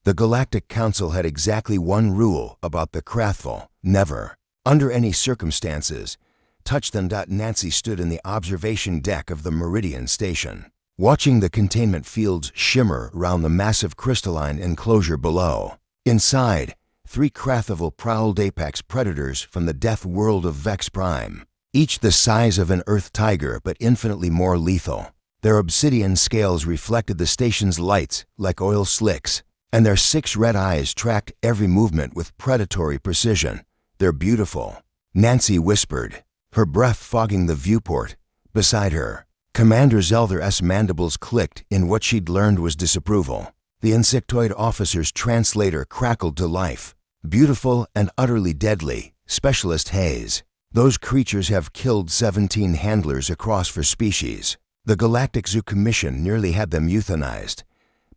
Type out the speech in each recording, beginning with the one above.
The Galactic Council had exactly one rule about the Krathval: never, under any circumstances, touch them. Nancy stood in the observation deck of the Meridian Station, watching the containment fields shimmer around the massive crystalline enclosure below. Inside, 3 Krathval prowled apex predators from the death world of Vex Prime, each the size of an Earth tiger but infinitely more lethal. Their obsidian scales reflected the station's lights like oil slicks, and their 6 red eyes tracked every movement with predatory precision. "They're beautiful," Nancy whispered, her breath fogging the viewport. Beside her, Commander Zelther's mandibles clicked in what she'd learned was disapproval. The insectoid officer's translator crackled to life. "Beautiful and utterly deadly, Specialist Hayes. Those creatures have killed 17 handlers across for species. The Galactic Zoo Commission nearly had them euthanized.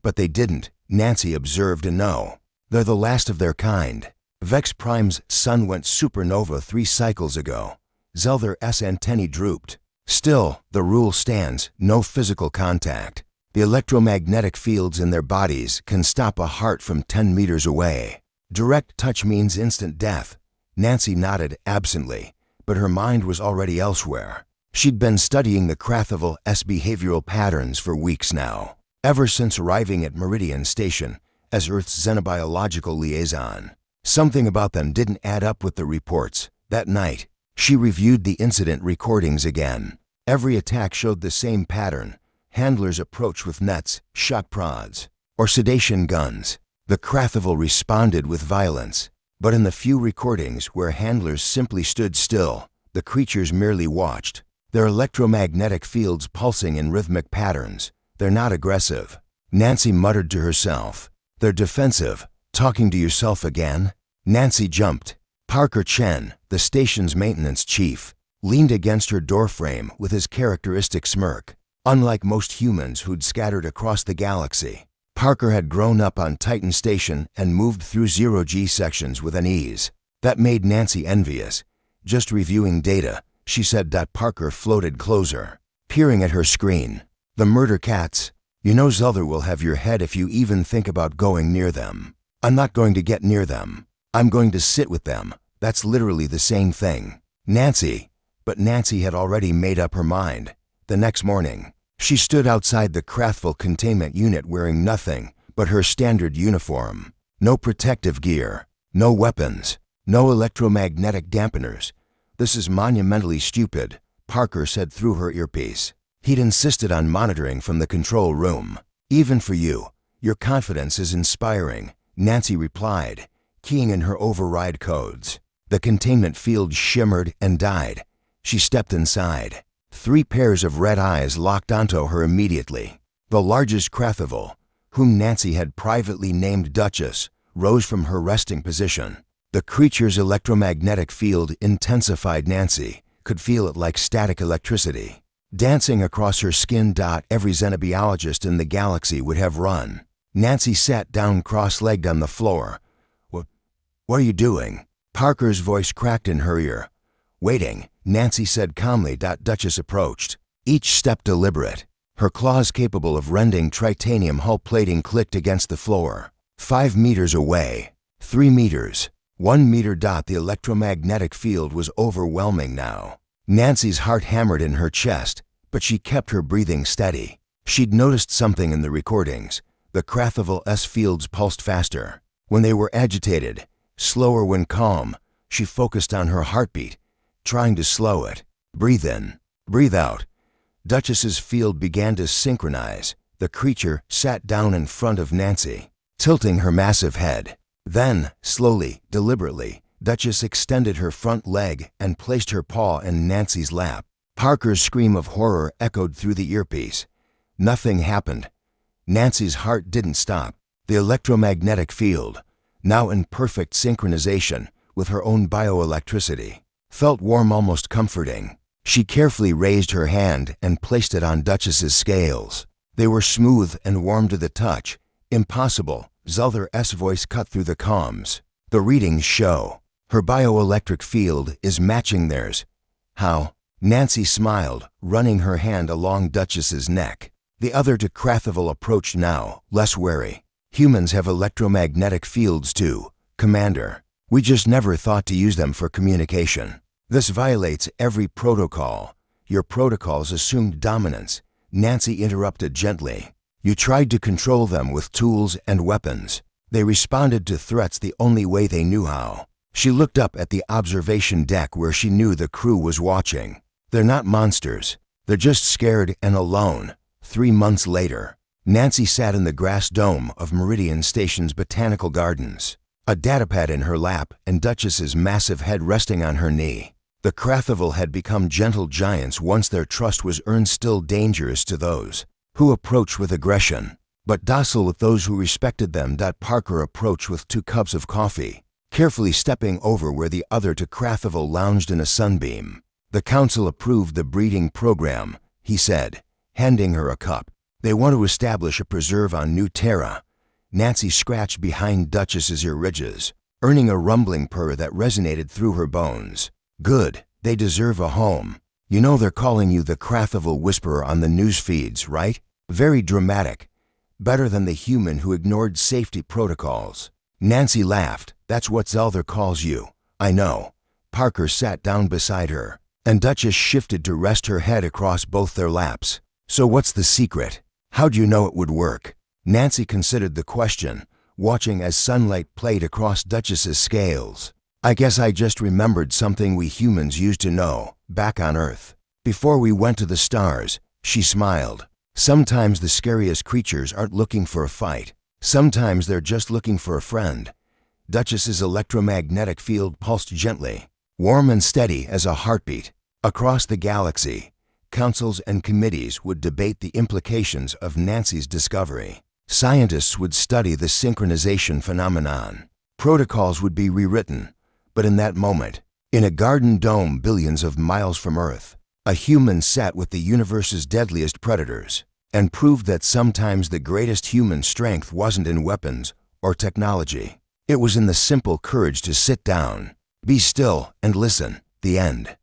But they didn't," Nancy observed. "No. They're the last of their kind. Vex Prime's sun went supernova 3 cycles ago." Zelther's antennae drooped. "Still, the rule stands: no physical contact. The electromagnetic fields in their bodies can stop a heart from 10 meters away. Direct touch means instant death." Nancy nodded absently, but her mind was already elsewhere. She'd been studying the Krathval's behavioral patterns for weeks now, ever since arriving at Meridian Station as Earth's xenobiological liaison. Something about them didn't add up with the reports. That night, she reviewed the incident recordings again. Every attack showed the same pattern: handlers approached with nets, shock prods, or sedation guns. The Krathval responded with violence, but in the few recordings where handlers simply stood still, the creatures merely watched, their electromagnetic fields pulsing in rhythmic patterns. "They're not aggressive," Nancy muttered to herself. "They're defensive." "Talking to yourself again?" Nancy jumped. Parker Chen, the station's maintenance chief, leaned against her doorframe with his characteristic smirk. Unlike most humans who'd scattered across the galaxy, Parker had grown up on Titan Station and moved through zero-G sections with an ease that made Nancy envious. "Just reviewing data," she said. Parker floated closer, peering at her screen. "The murder cats. You know Zelther will have your head if you even think about going near them." "I'm not going to get near them. I'm going to sit with them." "That's literally the same thing, Nancy." But Nancy had already made up her mind. The next morning, she stood outside the Krathval containment unit wearing nothing but her standard uniform. No protective gear, no weapons, no electromagnetic dampeners. "This is monumentally stupid," Parker said through her earpiece. He'd insisted on monitoring from the control room. "Even for you, your confidence is inspiring," Nancy replied, keying in her override codes. The containment field shimmered and died. She stepped inside. 3 pairs of red eyes locked onto her immediately. The largest Krathval, whom Nancy had privately named Duchess, rose from her resting position. The creature's electromagnetic field intensified. Nancy could feel it like static electricity, dancing across her skin. Every xenobiologist in the galaxy would have run. Nancy sat down cross-legged on the floor. What are you doing?" Parker's voice cracked in her ear. "Waiting," Nancy said calmly. Duchess approached, each step deliberate. Her claws capable of rending titanium hull plating clicked against the floor. 5 meters away. 3 meters. 1 meter. The electromagnetic field was overwhelming now. Nancy's heart hammered in her chest, but she kept her breathing steady. She'd noticed something in the recordings. The Krathval's fields pulsed faster when they were agitated, slower when calm. She focused on her heartbeat, trying to slow it. "Breathe in, breathe out." Duchess's field began to synchronize. The creature sat down in front of Nancy, tilting her massive head. Then, slowly, deliberately, Duchess extended her front leg and placed her paw in Nancy's lap. Parker's scream of horror echoed through the earpiece. Nothing happened. Nancy's heart didn't stop. The electromagnetic field, now in perfect synchronization with her own bioelectricity, felt warm, almost comforting. She carefully raised her hand and placed it on Duchess's scales. They were smooth and warm to the touch. "Impossible," Zelther's voice cut through the comms. "The readings show her bioelectric field is matching theirs." "How?" Nancy smiled, running her hand along Duchess's neck. The other Krathval approached now, less wary. Humans have electromagnetic fields too, Commander. We just never thought to use them for communication. This violates every protocol. Your protocols assumed dominance. Nancy interrupted gently. You tried to control them with tools and weapons. They responded to threats the only way they knew how. She looked up at the observation deck where she knew the crew was watching. They're not monsters. They're just scared and alone. 3 months later, Nancy sat in the grass dome of Meridian Station's botanical gardens, a datapad in her lap and Duchess's massive head resting on her knee. The Crathival had become gentle giants once their trust was earned, still dangerous to those who approached with aggression, but docile with those who respected them. Parker approached with 2 cups of coffee, carefully stepping over where the other Crathival lounged in a sunbeam. The council approved the breeding program, he said, handing her a cup. They want to establish a preserve on New Terra. Nancy scratched behind Duchess's ear ridges, earning a rumbling purr that resonated through her bones. Good, they deserve a home. You know they're calling you the Crathival Whisperer on the news feeds, right? Very dramatic. Better than the human who ignored safety protocols. Nancy laughed. That's what Zelther calls you. I know. Parker sat down beside her, and Duchess shifted to rest her head across both their laps. So what's the secret? How'd you know it would work? Nancy considered the question, watching as sunlight played across Duchess's scales. I guess I just remembered something we humans used to know, back on Earth. Before we went to the stars, she smiled. Sometimes the scariest creatures aren't looking for a fight. Sometimes they're just looking for a friend. Duchess's electromagnetic field pulsed gently, warm and steady as a heartbeat. Across the galaxy, councils and committees would debate the implications of Nancy's discovery. Scientists would study the synchronization phenomenon. Protocols would be rewritten. But in that moment, in a garden dome billions of miles from Earth, a human sat with the universe's deadliest predators and proved that sometimes the greatest human strength wasn't in weapons or technology. It was in the simple courage to sit down, be still, and listen. The end.